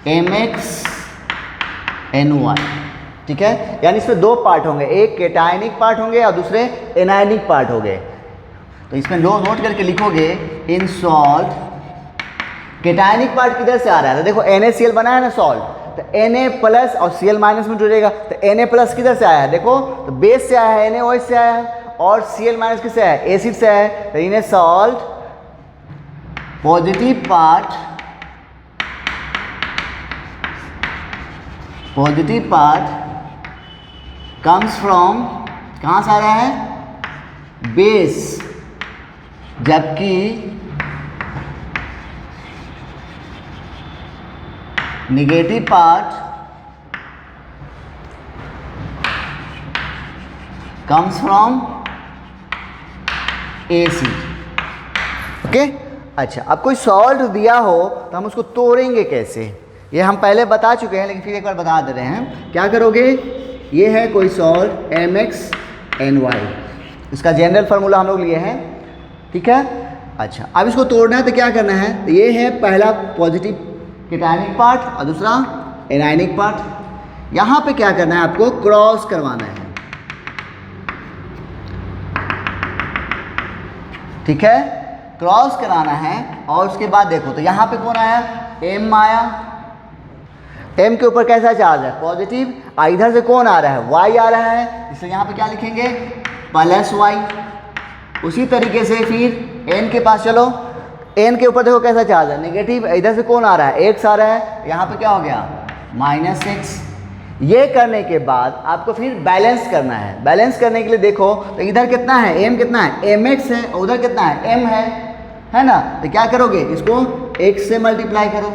MxNY, ठीक है। यानी इसमें दो पार्ट होंगे, एक केटायनिक पार्ट होंगे और दूसरे एनायनिक पार्ट होंगे। तो इसमें जो नोट करके लिखोगे, इन सॉल्ट केटायनिक पार्ट किधर से आ रहा है, तो देखो NaCl बना है ना सॉल्ट, तो Na प्लस और Cl माइनस में जुड़ेगा, तो Na प्लस किधर से आया है, देखो तो बेस से आया है, NaOH से आया है, और Cl माइनस किससे आया है, एसिड से आया है। तो इन salt positive part comes from, कहाँ से आ रहा है, बेस, जबकि negative part comes from acid. Okay, अच्छा, अब कोई सॉल्ट दिया हो तो हम उसको तोड़ेंगे कैसे, ये हम पहले बता चुके हैं, लेकिन फिर एक बार बता दे रहे हैं। क्या करोगे, ये है कोई सॉल्ट MxNY, इसका जनरल फार्मूला हम लोग लिए हैं, ठीक है। अच्छा, अब इसको तोड़ना है तो क्या करना है, तो ये है पहला पॉजिटिव केटायनिक पार्ट और दूसरा एनायनिक पार्ट। यहाँ पे क्या करना है, आपको क्रॉस करवाना है, ठीक है, क्रॉस कराना है। और उसके बाद देखो तो यहाँ पे कौन आया, M आया, M के ऊपर कैसा चार्ज है, पॉजिटिव, इधर से कौन आ रहा है, Y आ रहा है, इसलिए यहाँ पे क्या लिखेंगे, प्लस Y। उसी तरीके से फिर N के पास चलो, N के ऊपर देखो कैसा चार्ज है, नेगेटिव, इधर से कौन आ रहा है, X आ रहा है, यहाँ पे क्या हो गया, -X। ये करने के बाद आपको फिर बैलेंस करना है। बैलेंस करने के लिए देखो तो इधर कितना है, M कितना है, Mx है, और उधर कितना है, M है ना। तो क्या करोगे, इसको X से मल्टीप्लाई करो,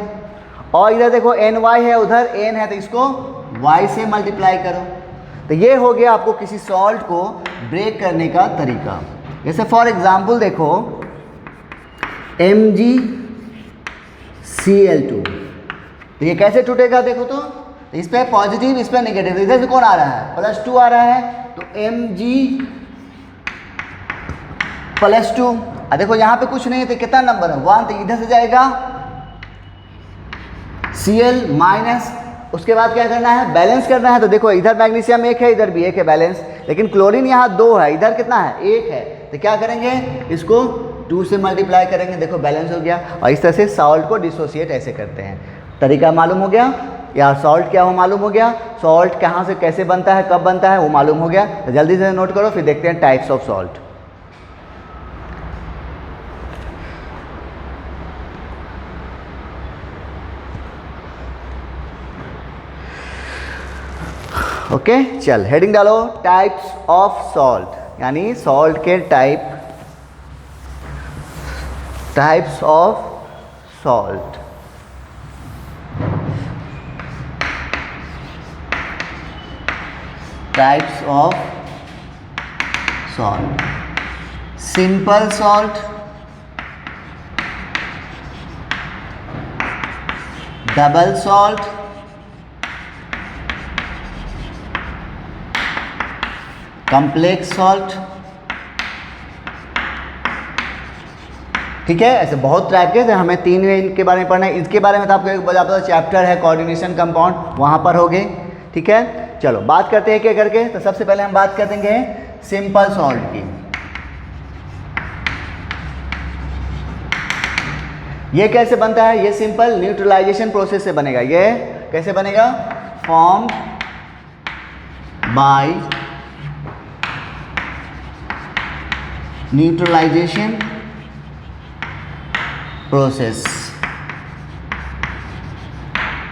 और इधर देखो NY है, उधर N है, तो इसको Y से मल्टीप्लाई करो। तो ये हो गया आपको किसी सॉल्ट को ब्रेक करने का तरीका। जैसे फॉर एग्जांपल देखो MgCl2, तो ये कैसे टूटेगा, देखो तो इस पे पॉजिटिव, इस पे नेगेटिव, इधर से कौन आ रहा है, +2 आ रहा है, तो Mg+2। देखो यहाँ पे कुछ नहीं है तो कितना नंबर है, 1, तो इधर से जाएगा Cl माइनस। उसके बाद क्या करना है, बैलेंस करना है। तो देखो इधर मैग्नीशियम 1 है, इधर भी 1 है, बैलेंस, लेकिन क्लोरीन यहाँ 2 है, इधर कितना है, 1 है, तो क्या करेंगे, इसको 2 से मल्टीप्लाई करेंगे, देखो बैलेंस हो गया। और इस तरह से सॉल्ट को डिसोसिएट ऐसे करते हैं। तरीका मालूम हो गया, या सॉल्ट क्या हो मालूम हो गया, सॉल्ट कहाँ से कैसे बनता है, कब बनता है, वो मालूम हो गया। तो जल्दी से नोट करो, फिर देखते हैं टाइप्स ऑफ सॉल्ट। ओके, चल हेडिंग डालो, टाइप्स ऑफ सॉल्ट, यानी सॉल्ट के types of salt. Types of salt, simple salt, double salt, complex salt, ठीक है। ऐसे बहुत टाइप के, हमें 3 इनके बारे में पढ़ना है। इसके बारे में तो आपको एक बताता हूँ, चैप्टर है कोऑर्डिनेशन कंपाउंड, वहाँ पर होगे, ठीक है। चलो बात करते हैं क्या करके, तो सबसे पहले हम बात कर देंगे सिंपल सॉल्ट की। ये कैसे बनता है, ये सिंपल न्यूट्रलाइजेशन प्रोसेस से बनेगा। ये कैसे बनेगा, फॉर्म बाय न्यूट्रलाइजेशन प्रोसेस।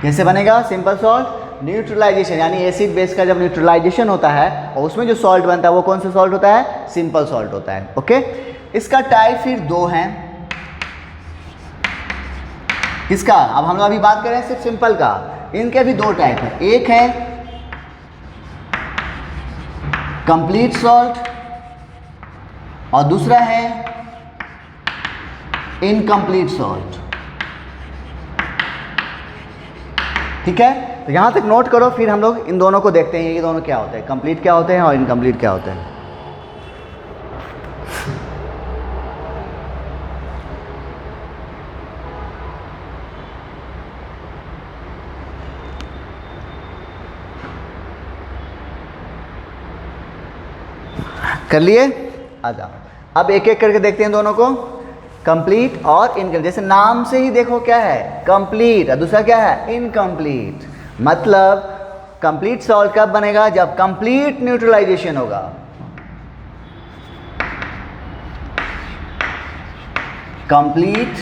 कैसे बनेगा सिंपल सॉल्ट, न्यूट्रलाइजेशन, यानी एसिड बेस का जब न्यूट्रलाइजेशन होता है और उसमें जो सॉल्ट बनता है वो कौन सा सॉल्ट होता है, सिंपल सॉल्ट होता है। ओके, इसका टाइप फिर 2 हैं। किसका, अब हम लोग अभी बात कर रहे हैं सिर्फ सिंपल का, इनके भी 2 टाइप है। एक है कंप्लीट सॉल्ट और दूसरा है इनकम्प्लीट सॉल्ट, ठीक है। तो यहाँ तक नोट करो, फिर हम लोग इन दोनों को देखते हैं, ये दोनों क्या होते हैं, कंप्लीट क्या होते हैं और इनकम्प्लीट क्या होते हैं। कर लिए? आ जाओ, अब एक एक करके देखते हैं दोनों को, कंप्लीट और इनकम्प्लीट। जैसे नाम से ही देखो क्या है, कंप्लीट, और दूसरा क्या है, इनकम्प्लीट। मतलब कंप्लीट सॉल्ट कब बनेगा, जब कंप्लीट न्यूट्रलाइजेशन होगा। कंप्लीट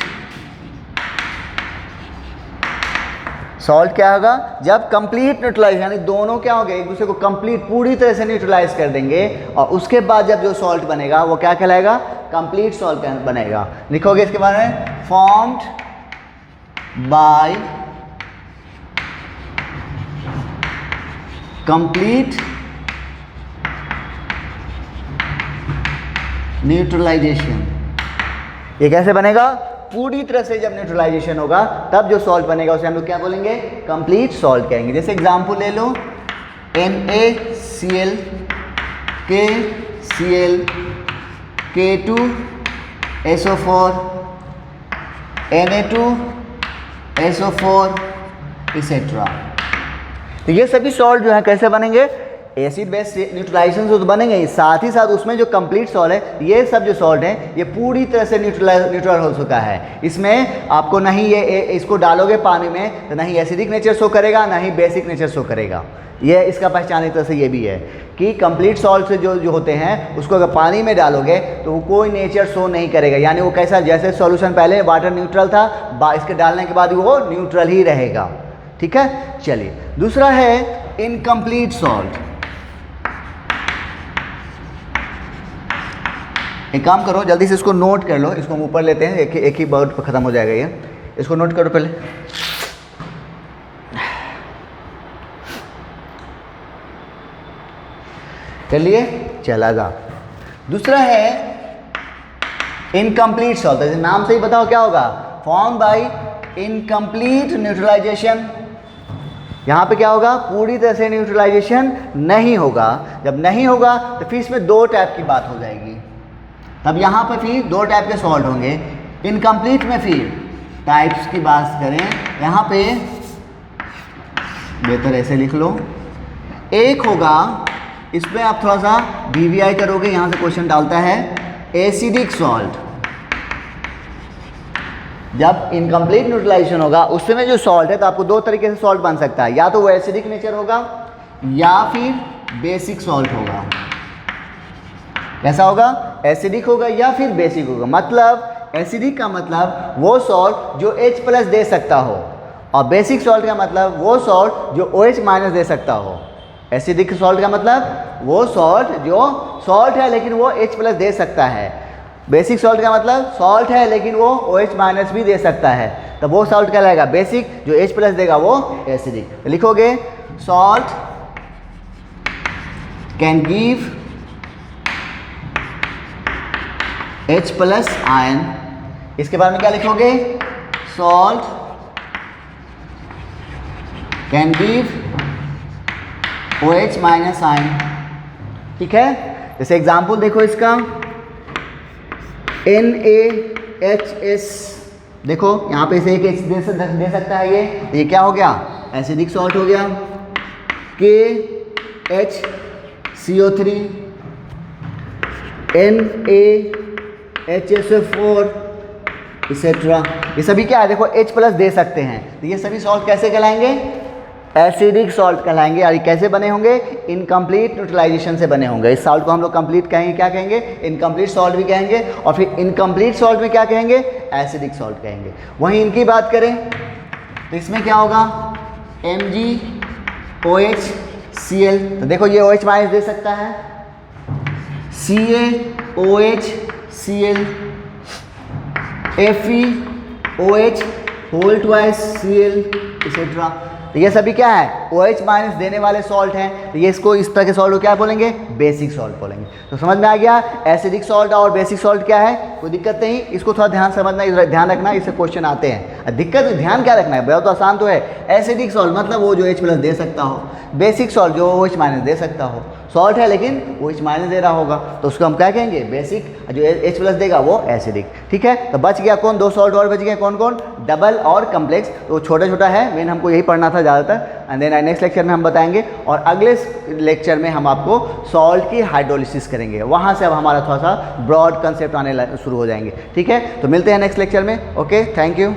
सॉल्ट क्या होगा, जब कंप्लीट न्यूट्रलाइज, यानी दोनों क्या हो गए, एक दूसरे को कंप्लीट पूरी तरह से न्यूट्रलाइज कर देंगे, और उसके बाद जब जो सॉल्ट बनेगा वो क्या कहलाएगा, कंप्लीट सॉल्ट बनेगा। लिखोगे इसके बारे में, फॉर्म्ड बाय कंप्लीट न्यूट्रलाइजेशन। ये कैसे बनेगा, पूरी तरह से जब न्यूट्रलाइजेशन होगा तब जो सॉल्ट बनेगा उसे हम लोग क्या बोलेंगे, कंप्लीट सॉल्ट कहेंगे। जैसे एग्जांपल ले लो, NaCl KCl K2SO4 Na2SO4 etcetera. तो ये सभी सॉल्ट जो है कैसे बनेंगे, एसिड बेस न्यूट्रलाइजेशन से तो बनेंगे ही, साथ ही साथ उसमें जो कंप्लीट सॉल्ट है, ये सब जो सॉल्ट है ये पूरी तरह से न्यूट्रल हो चुका है। इसमें आपको नहीं ये इसको डालोगे पानी में तो नहीं एसिडिक नेचर शो करेगा, ना ही बेसिक नेचर शो करेगा। ये इसका पहचान एक तरह से ये भी है कि कंप्लीट सॉल्ट से जो होते हैं उसको अगर पानी में डालोगे तो वो कोई नेचर शो नहीं करेगा, यानी वो कैसा, जैसे सॉल्यूशन पहले वाटर न्यूट्रल था, इसके डालने के बाद वो न्यूट्रल ही रहेगा। ठीक है, चलिए दूसरा है इनकम्प्लीट सॉल्ट। एक काम करो, जल्दी से इसको नोट कर लो, इसको हम ऊपर लेते हैं, एक ही वर्ड पर ख़त्म हो जाएगा ये। इसको नोट करो पहले, कर लिए, चला जा। दूसरा है इनकम्प्लीट सॉल्ट। जैसे नाम से ही बताओ क्या होगा, फॉर्म बाय इनकम्प्लीट न्यूट्रलाइजेशन। यहाँ पे क्या होगा, पूरी तरह से न्यूट्रलाइजेशन नहीं होगा। जब नहीं होगा तो फिर इसमें दो टाइप की बात हो जाएगी, तब यहाँ पर फिर दो टाइप के सॉल्ट होंगे। इनकम्प्लीट में फिर टाइप्स की बात करें, यहाँ पे बेहतर ऐसे लिख लो, एक होगा, इसमें आप थोड़ा सा BVI करोगे, यहाँ से क्वेश्चन डालता है, एसिडिक सॉल्ट। जब इनकम्प्लीट न्यूट्रलाइजेशन होगा उस समय जो सॉल्ट है, तो आपको दो तरीके से सॉल्ट बन सकता है, या तो वो एसिडिक नेचर होगा या फिर बेसिक सॉल्ट होगा। कैसा होगा, एसिडिक होगा या फिर बेसिक होगा। मतलब एसिडिक का मतलब वो सॉल्ट जो H+ दे सकता हो, और बेसिक सॉल्ट का मतलब वो सॉल्ट जो OH- दे सकता हो। एसिडिक सॉल्ट का मतलब वो सॉल्ट जो सॉल्ट है लेकिन वो H+ दे सकता है। बेसिक सॉल्ट का मतलब सॉल्ट है लेकिन वो OH- भी दे सकता है, तो वो सॉल्ट कहलाएगा बेसिक, जो H+ देगा वो एसिडिक। लिखोगे, salt can give H+ ion. इसके बारे में क्या लिखोगे, salt can give OH- ion. ठीक है, जैसे एग्जाम्पल देखो इसका, NaHS, देखो यहाँ पे से एक H दे सकता है, ये क्या हो गया, एसिडिक सॉल्ट हो गया। KHCO3, NaHSO4 एक्सेट्रा, ये सभी क्या है, देखो H+ दे सकते हैं, तो ये सभी सॉल्ट कैसे कहलाएंगे, एसिडिक सॉल्ट कहलाएंगे। और ये कैसे बने होंगे, इनकम्प्लीट न्यूट्रलाइजेशन से बने होंगे। इस सॉल्ट को हम लोग कंप्लीट कहेंगे, क्या कहेंगे, इनकम्प्लीट सॉल्ट भी कहेंगे, और फिर इनकम्प्लीट सॉल्ट में क्या कहेंगे, एसिडिक सॉल्ट कहेंगे। वहीं इनकी बात करें तो इसमें क्या होगा, MgOHCl, तो देखो ये OH- दे सकता है, CaOHCl, FeOH2Cl एक्सेट्रा। तो ये सभी क्या है, OH माइनस देने वाले सॉल्ट हैं, तो ये इसको इस तरह के सॉल्ट को क्या बोलेंगे, बेसिक सॉल्ट बोलेंगे। तो समझ में आ गया, एसिडिक सॉल्ट और बेसिक सॉल्ट क्या है, कोई दिक्कत नहीं, इसको थोड़ा ध्यान समझना, ध्यान रखना, इससे क्वेश्चन आते हैं। दिक्कत ध्यान क्या रखना है, बहुत आसान तो है, एसिडिक सॉल्ट मतलब वो जो H+ दे सकता हो, बेसिक सॉल्ट जो OH माइनस दे सकता हो, सॉल्ट है लेकिन OH माइनस दे रहा होगा तो उसको हम क्या कहेंगे, बेसिक, जो H+ देगा वो एसिडिक। ठीक है, तो बच गया कौन, 2 सॉल्ट और बच गए, कौन कौन, डबल और कम्प्लेक्स। तो छोटा छोटा है, मेन हमको यही पढ़ना था ज़्यादातर, एंड देन नेक्स्ट लेक्चर में हम बताएंगे, और अगले लेक्चर में हम आपको सॉल्ट की हाइड्रोलिसिस करेंगे, वहाँ से अब हमारा थोड़ा सा ब्रॉड कंसेप्ट आने शुरू हो जाएंगे। ठीक है, तो मिलते हैं नेक्स्ट लेक्चर में। Okay, thank you.